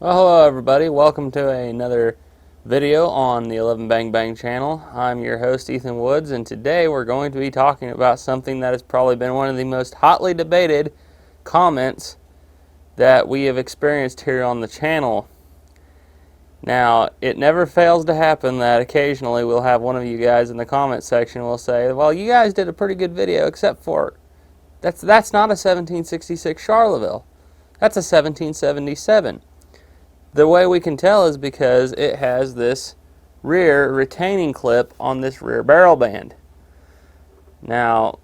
Well, hello everybody. Welcome to another video on the 11 Bang Bang channel. I'm your host Ethan Woods, and today we're going to be talking about something that has probably been one of the most hotly debated comments that we have experienced here on the channel. Now, it never fails to happen that occasionally we'll have one of you guys in the comment section will say, well, you guys did a pretty good video except for that's not a 1766 Charleville. That's a 1777. The way we can tell is because it has this rear retaining clip on this rear barrel band. Now,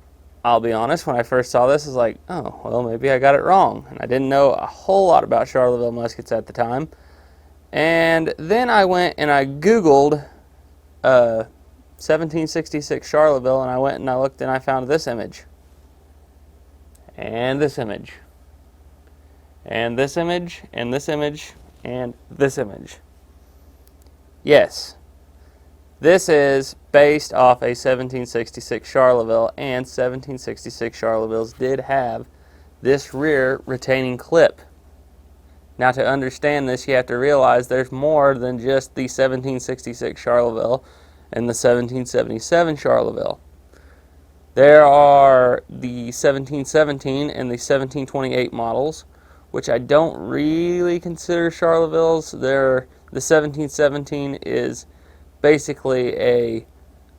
I'll be honest, when I first saw this, I was like, oh, well, maybe I got it wrong. And I didn't know a whole lot about Charleville muskets at the time. And then I went and I Googled 1766 Charleville, and I went and I looked and I found this image. And this image. And this image. And this image. And this image. Yes, this is based off a 1766 Charleville, and 1766 Charlevilles did have this rear retaining clip. Now, to understand this, you have to realize there's more than just the 1766 Charleville and the 1777 Charleville. There are the 1717 and the 1728 models, which I don't really consider Charlevilles. The 1717 is basically a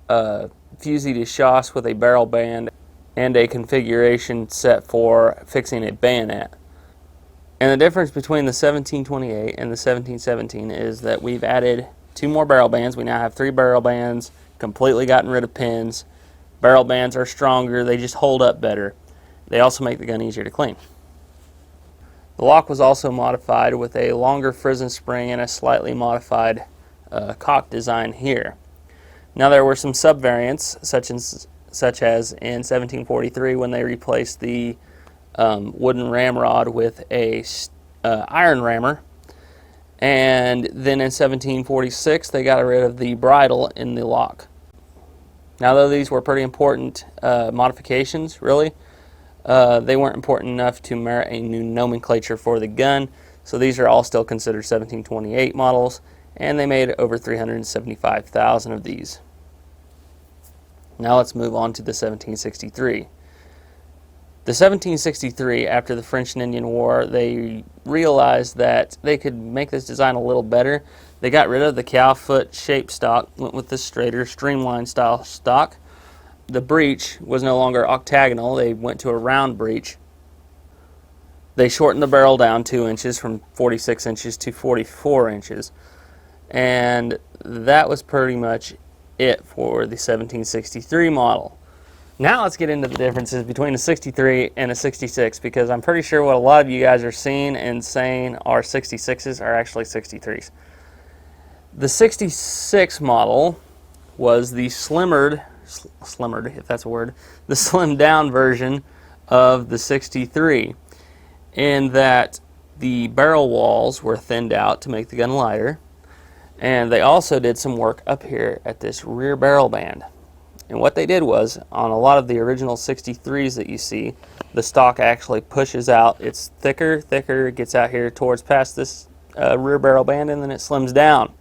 fusil de chasse with a barrel band and a configuration set for fixing a bayonet. And the difference between the 1728 and the 1717 is that we've added 2 more barrel bands. We now have 3 barrel bands, completely gotten rid of pins. Barrel bands are stronger, they just hold up better. They also make the gun easier to clean. The lock was also modified with a longer frizzen spring and a slightly modified cock design here. Now, there were some sub-variants, such as in 1743 when they replaced the wooden ramrod with a iron rammer, and then in 1746 they got rid of the bridle in the lock. Now, though these were pretty important modifications, really, they weren't important enough to merit a new nomenclature for the gun, so these are all still considered 1728 models, and they made over 375,000 of these. Now let's move on to the 1763. The 1763, after the French and Indian War, they realized that they could make this design a little better. They got rid of the cow foot shaped stock, went with the straighter, streamlined style stock. The breech was no longer octagonal. They went to a round breech. They shortened the barrel down 2 inches from 46 inches to 44 inches. And that was pretty much it for the 1763 model. Now let's get into the differences between a 63 and a 66, because I'm pretty sure what a lot of you guys are seeing and saying are 66s are actually 63s. The 66 model was the slimmered, if that's a word, the slimmed down version of the 63, in that the barrel walls were thinned out to make the gun lighter, and they also did some work up here at this rear barrel band. And what they did was, on a lot of the original 63s that you see, the stock actually pushes out. It's thicker, it gets out here towards past this rear barrel band, and then it slims down.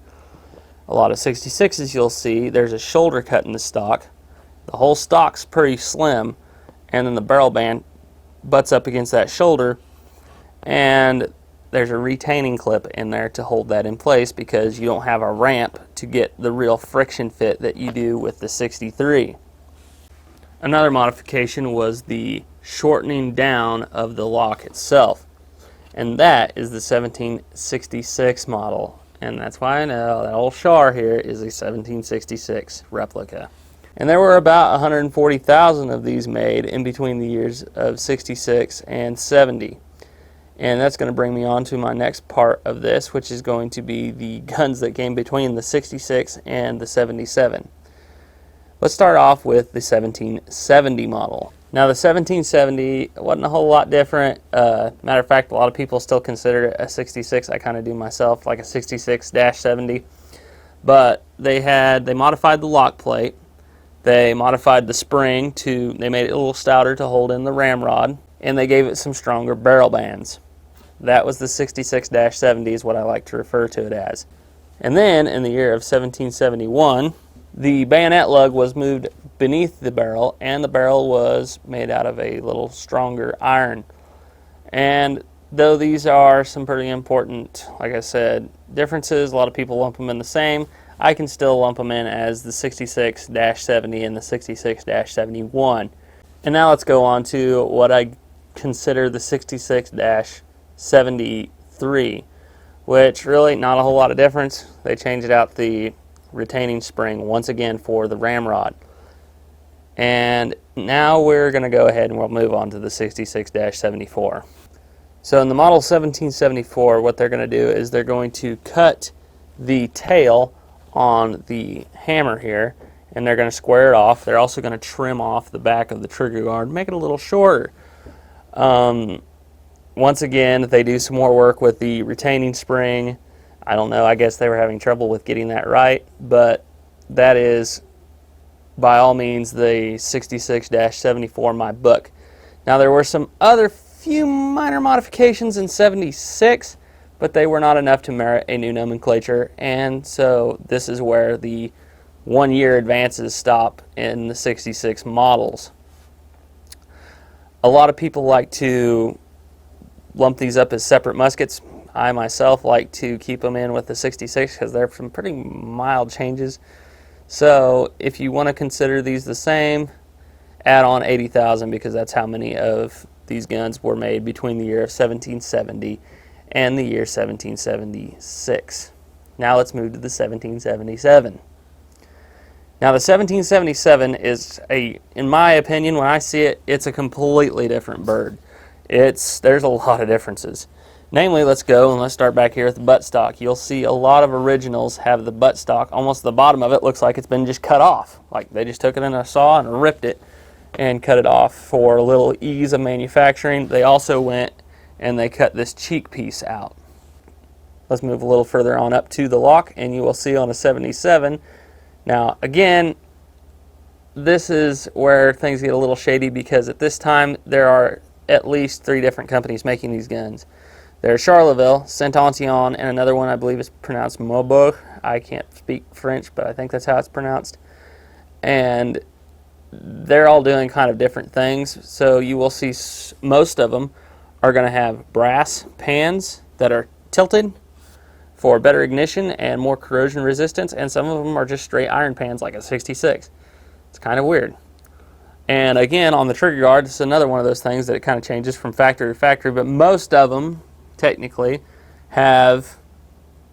A lot of 66s you'll see there's a shoulder cut in the stock. The whole stock's pretty slim, and then the barrel band butts up against that shoulder, and there's a retaining clip in there to hold that in place, because you don't have a ramp to get the real friction fit that you do with the 63. Another modification was the shortening down of the lock itself, and that is the 1766 model, and that's why I know that old Char here is a 1766 replica. And there were about 140,000 of these made in between the years of 66 and 70. And that's going to bring me on to my next part of this, which is going to be the guns that came between the 66 and the 77. Let's start off with the 1770 model. Now, the 1770 wasn't a whole lot different. Matter of fact, a lot of people still consider it a 66. I kind of do myself, like a 66-70. But they modified the lock plate. They modified the spring they made it a little stouter to hold in the ramrod, and they gave it some stronger barrel bands. That was the 66-70 is what I like to refer to it as. And then in the year of 1771, the bayonet lug was moved beneath the barrel, and the barrel was made out of a little stronger iron. And though these are some pretty important, like I said, differences, a lot of people lump them in the same, I can still lump them in as the 66-70 and the 66-71. And now let's go on to what I consider the 66-73, which really not a whole lot of difference. They changed out the retaining spring once again for the ramrod. And now we're going to go ahead and we'll move on to the 66-74. So in the model 1774, what they're going to do is they're going to cut the tail on the hammer here, and they're going to square it off. They're also going to trim off the back of the trigger guard, make it a little shorter. Once again, they do some more work with the retaining spring. I don't know, I guess they were having trouble with getting that right, but that is by all means the 66-74 in my book. Now there were some other few minor modifications in 76, but they were not enough to merit a new nomenclature, and so this is where the 1 year advances stop in the 66 models. A lot of people like to lump these up as separate muskets. I myself like to keep them in with the 66 because they're some pretty mild changes. So if you want to consider these the same, add on 80,000 because that's how many of these guns were made between the year of 1770 and the year 1776. Now let's move to the 1777. Now the 1777 is in my opinion, when I see it, it's a completely different bird. There's a lot of differences. Namely, let's go and let's start back here with the buttstock. You'll see a lot of originals have the buttstock, almost the bottom of it looks like it's been just cut off. Like they just took it in a saw and ripped it and cut it off for a little ease of manufacturing. They also went and they cut this cheek piece out. Let's move a little further on up to the lock, and you will see on a 77. Now again, this is where things get a little shady because at this time there are at least 3 different companies making these guns. There's Charleville, Saint-Ancillon, and another one I believe is pronounced Maubeuge. I can't speak French, but I think that's how it's pronounced. And they're all doing kind of different things. So you will see most of them are going to have brass pans that are tilted for better ignition and more corrosion resistance, and some of them are just straight iron pans like a 66. It's kind of weird. And again, on the trigger guard, this is another one of those things that it kind of changes from factory to factory, but most of them technically have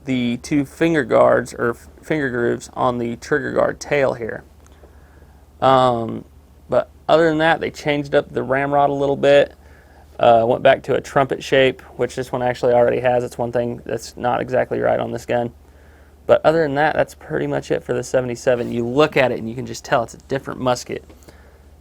the 2 finger guards or finger grooves on the trigger guard tail here. But other than that, they changed up the ramrod a little bit, went back to a trumpet shape, which this one actually already has. It's one thing that's not exactly right on this gun. But other than that, that's pretty much it for the 77. You look at it and you can just tell it's a different musket.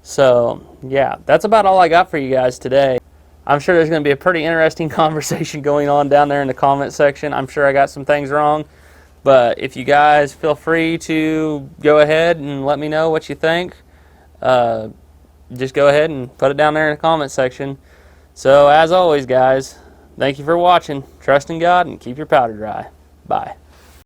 So yeah, that's about all I got for you guys today. I'm sure there's going to be a pretty interesting conversation going on down there in the comment section. I'm sure I got some things wrong, but if you guys feel free to go ahead and let me know what you think, just go ahead and put it down there in the comment section. So as always guys, thank you for watching. Trust in God and keep your powder dry. Bye.